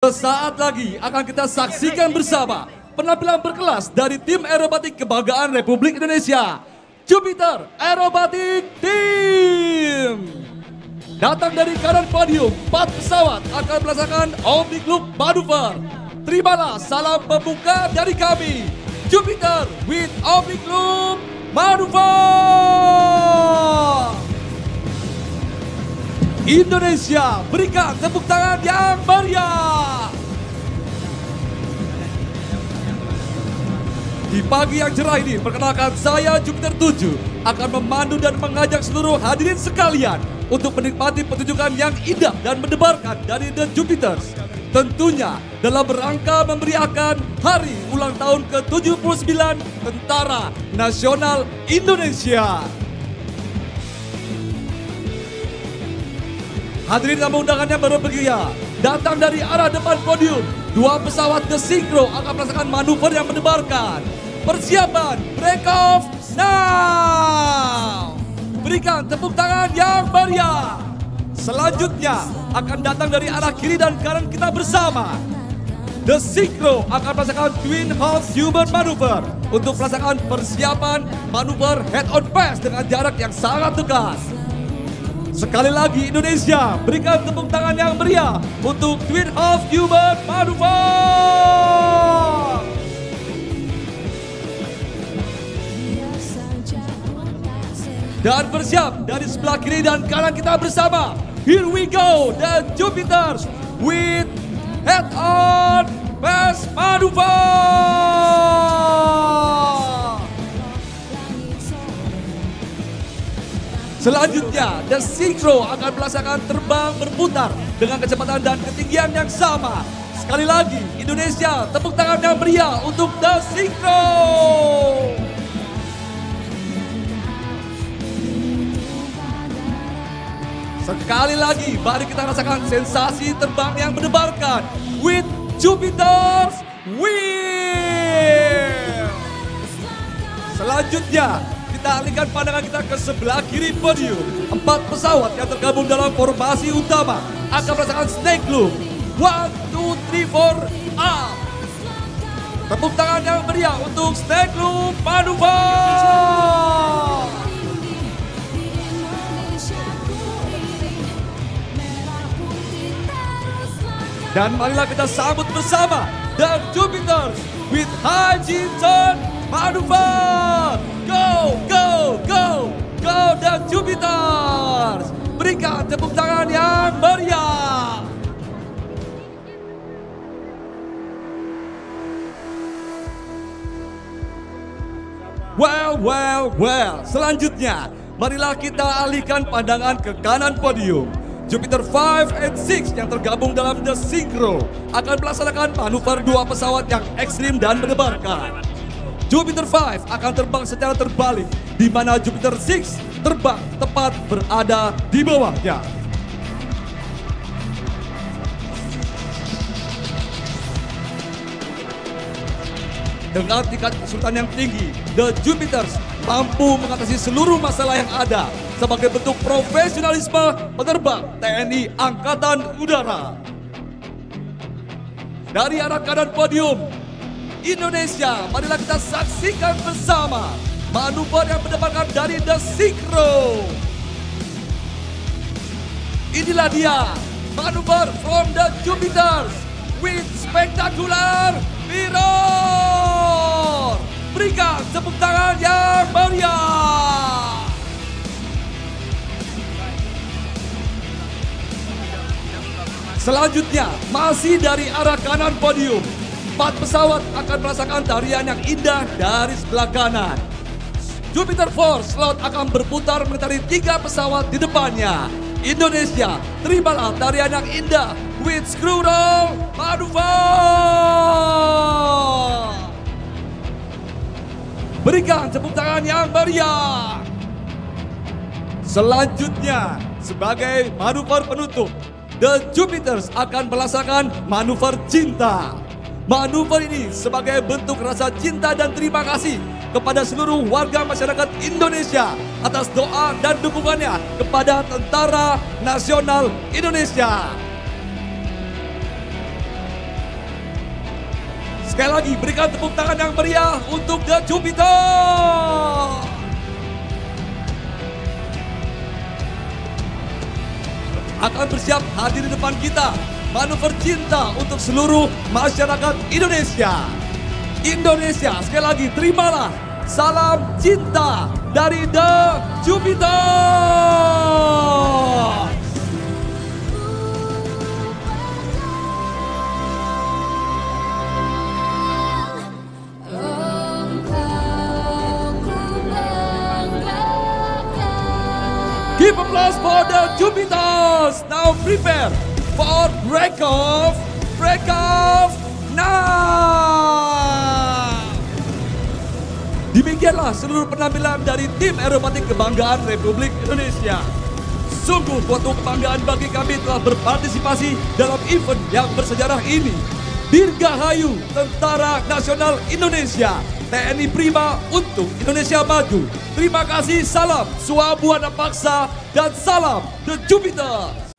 Sesaat lagi akan kita saksikan bersama penampilan berkelas dari tim aerobatik kebanggaan Republik Indonesia, Jupiter Aerobatic Team. Datang dari kanan podium, 4 pesawat akan melaksanakan oblique loop maneuver. Terimalah salam pembuka dari kami, Jupiter with oblique loop maneuver. Indonesia, berikan tepuk tangan yang meriah. Di pagi yang cerah ini, perkenalkan saya Jupiter 7 akan memandu dan mengajak seluruh hadirin sekalian untuk menikmati pertunjukan yang indah dan mendebarkan dari The Jupiters. Tentunya dalam rangka memeriahkan hari ulang tahun ke-79 Tentara Nasional Indonesia. Hadirin tamu undangannya baru bergerak datang dari arah depan podium. 2 pesawat The Synchro akan melaksanakan manuver yang mendebarkan. Persiapan break off now. Berikan tepuk tangan yang meriah. Selanjutnya akan datang dari arah kiri dan kanan kita bersama. The Synchro akan melaksanakan Twin Half Human Maneuver untuk melaksanakan persiapan manuver head on pass dengan jarak yang sangat dekat. Sekali lagi Indonesia, berikan tepuk tangan yang meriah untuk Twin Half Human Maneuver. Dan bersiap dari sebelah kiri dan kanan kita bersama. Here we go, the Jupiters with head on pass maneuver. Selanjutnya, The Synchro akan melaksanakan terbang berputar dengan kecepatan dan ketinggian yang sama. Sekali lagi, Indonesia, tepuk tangan yang meriah untuk The Synchro. Sekali lagi, mari kita rasakan sensasi terbang yang mendebarkan with Jupiter's Wheel. Selanjutnya, kita alihkan pandangan kita ke sebelah kiri podium. 4 pesawat yang tergabung dalam formasi utama akan merasakan snake loop. 1, 2, 3, 4, up. Tepuk tangan yang meriah untuk snake loop maneuver. Dan marilah kita sambut bersama The Jupiters with high turn maneuver. Go, go, go, go The Jupiters. Berikan tepuk tangan yang meriah. Well. Selanjutnya, marilah kita alihkan pandangan ke kanan podium. Jupiter 5 and 6 yang tergabung dalam The Synchro akan melaksanakan manuver 2 pesawat yang ekstrim dan mendebarkan. Jupiter 5 akan terbang secara terbalik, di mana Jupiter 6 terbang tepat berada di bawahnya. Dengan tingkat kesulitan yang tinggi, The Jupiters mampu mengatasi seluruh masalah yang ada sebagai bentuk profesionalisme penerbang TNI Angkatan Udara. Dari arah kanan podium, Indonesia, marilah kita saksikan bersama manuver yang mendebarkan dari The Synchro. Inilah dia, manuver from The Jupiters with spectacular mirror. Berikan tepuk tangan yang meriah. Selanjutnya, masih dari arah kanan podium, 4 pesawat akan merasakan tarian yang indah dari sebelah kanan. Jupiter 4 slot akan berputar mengitari 3 pesawat di depannya. Indonesia, terimalah tarian yang indah with screw roll maneuver. Berikan tepuk tangan yang meriah. Selanjutnya, sebagai manuver penutup, The Jupiters akan melaksanakan manuver cinta. Manuver ini sebagai bentuk rasa cinta dan terima kasih kepada seluruh warga masyarakat Indonesia atas doa dan dukungannya kepada Tentara Nasional Indonesia. Sekali lagi berikan tepuk tangan yang meriah untuk The Jupiter. Akan bersiap hadir di depan kita, manuver cinta untuk seluruh masyarakat Indonesia. Indonesia, sekali lagi terimalah salam cinta dari The Jupiter. Give applause for The Jupiters. Now prepare for break-off now. Demikianlah seluruh penampilan dari tim aerobatik kebanggaan Republik Indonesia. Sungguh suatu kebanggaan bagi kami telah berpartisipasi dalam event yang bersejarah ini. Dirgahayu Tentara Nasional Indonesia, TNI Prima untuk Indonesia Maju. Terima kasih, salam Swabuana Paksa dan salam The Jupiter.